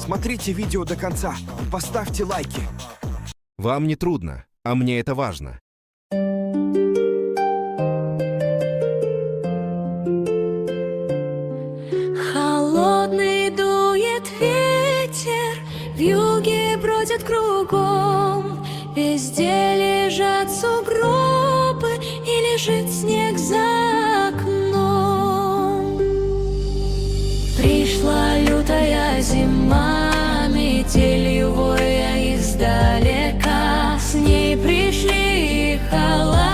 Смотрите видео до конца и поставьте лайки. Вам не трудно, а мне это важно. Холодный дует ветер, вьюги бродят кругом. Везде лежат сугробы и лежит снег за окном. Пришла лютая зима, метелью воя издалека. С ней пришли и холода.